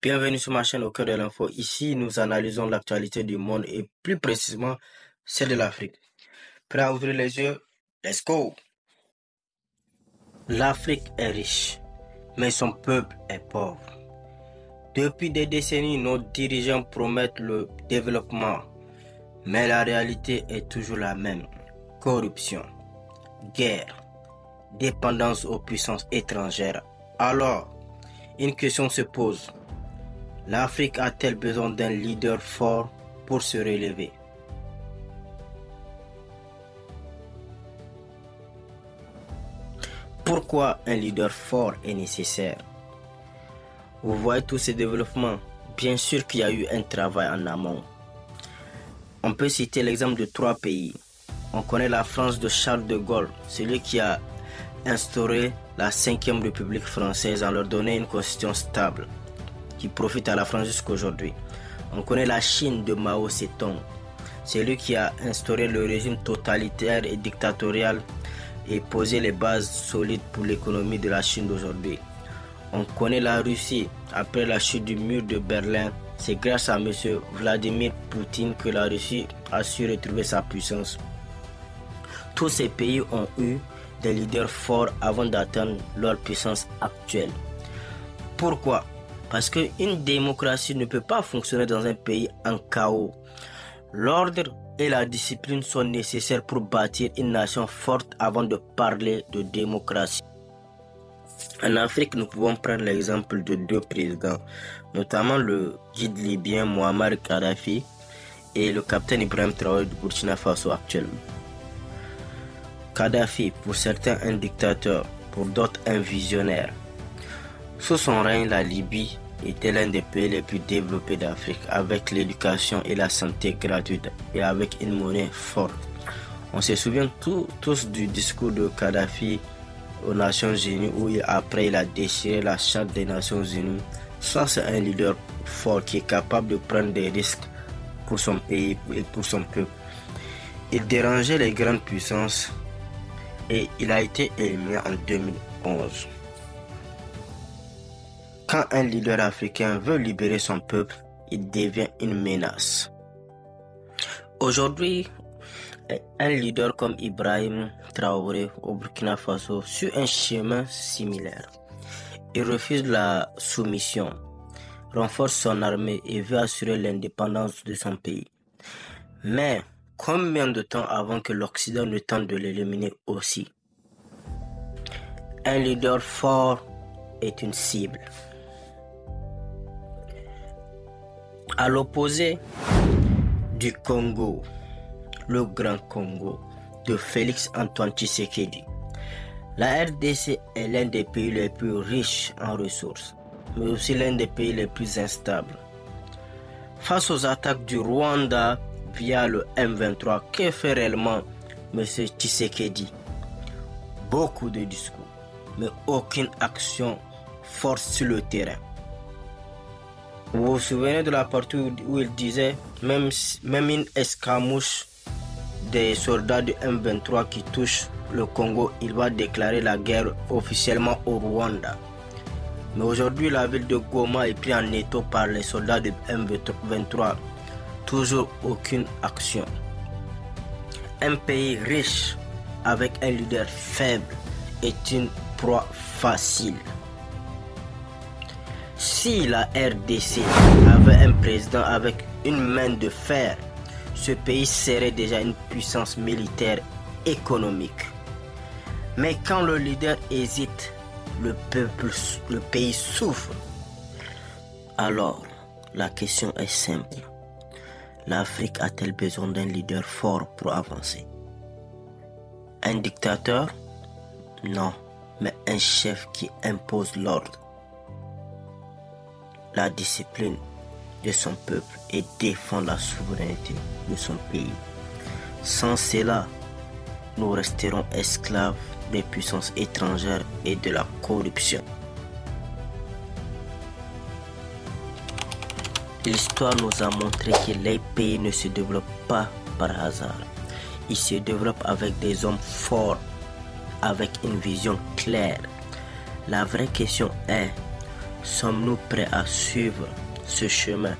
Bienvenue sur ma chaîne Au cœur de l'info. Ici, nous analysons l'actualité du monde et plus précisément celle de l'Afrique. Prêt à ouvrir les yeux? Let's go! L'Afrique est riche, mais son peuple est pauvre. Depuis des décennies, nos dirigeants promettent le développement, mais la réalité est toujours la même. Corruption, guerre, dépendance aux puissances étrangères. Alors, une question se pose. L'Afrique a-t-elle besoin d'un leader fort pour se relever? Pourquoi un leader fort est nécessaire? Vous voyez tous ces développements? Bien sûr qu'il y a eu un travail en amont. On peut citer l'exemple de 3 pays. On connaît la France de Charles de Gaulle, celui qui a instauré la 5e République française en leur donnant une constitution stable, qui profite à la France jusqu'aujourd'hui. On connaît la Chine de Mao Zedong, c'est lui qui a instauré le régime totalitaire et dictatorial et posé les bases solides pour l'économie de la Chine d'aujourd'hui. On connaît la Russie après la chute du mur de Berlin. C'est grâce à M. Vladimir Poutine que la Russie a su retrouver sa puissance. Tous ces pays ont eu des leaders forts avant d'atteindre leur puissance actuelle. Pourquoi? Parce qu'une démocratie ne peut pas fonctionner dans un pays en chaos. L'ordre et la discipline sont nécessaires pour bâtir une nation forte avant de parler de démocratie. En Afrique, nous pouvons prendre l'exemple de 2 présidents, notamment le guide libyen Muammar Kadhafi et le capitaine Ibrahim Traoré du Burkina Faso actuellement. Kadhafi, pour certains un dictateur, pour d'autres un visionnaire. Sous son règne, la Libye était l'un des pays les plus développés d'Afrique, avec l'éducation et la santé gratuite et avec une monnaie forte. On se souvient tous du discours de Kadhafi aux Nations Unies où après il a déchiré la charte des Nations Unies. Ça, c'est un leader fort qui est capable de prendre des risques pour son pays et pour son peuple. Il dérangeait les grandes puissances et il a été éliminé en 2011. Quand un leader africain veut libérer son peuple, il devient une menace. Aujourd'hui, un leader comme Ibrahim Traoré au Burkina Faso suit un chemin similaire. Il refuse la soumission, renforce son armée et veut assurer l'indépendance de son pays. Mais combien de temps avant que l'Occident ne tente de l'éliminer aussi? Un leader fort est une cible. À l'opposé du Congo, le Grand Congo, de Félix Antoine Tshisekedi, la RDC est l'un des pays les plus riches en ressources, mais aussi l'un des pays les plus instables. Face aux attaques du Rwanda via le M23, que fait réellement M. Tshisekedi? Beaucoup de discours, mais aucune action forte sur le terrain. Vous vous souvenez de la partie où il disait même une escarmouche des soldats du M23 qui touchent le Congo, il va déclarer la guerre officiellement au Rwanda. Mais aujourd'hui, la ville de Goma est prise en étau par les soldats du M23. Toujours aucune action. Un pays riche avec un leader faible est une proie facile. Si la RDC avait un président avec une main de fer, ce pays serait déjà une puissance militaire économique. Mais quand le leader hésite, le pays souffre. Alors, la question est simple. L'Afrique a-t-elle besoin d'un leader fort pour avancer? Un dictateur? Non, mais un chef qui impose l'ordre, la discipline de son peuple et défend la souveraineté de son pays. Sans cela, nous resterons esclaves des puissances étrangères et de la corruption. L'histoire nous a montré que les pays ne se développent pas par hasard. Ils se développent avec des hommes forts, avec une vision claire. La vraie question est, Sommes-nous prêts à suivre ce chemin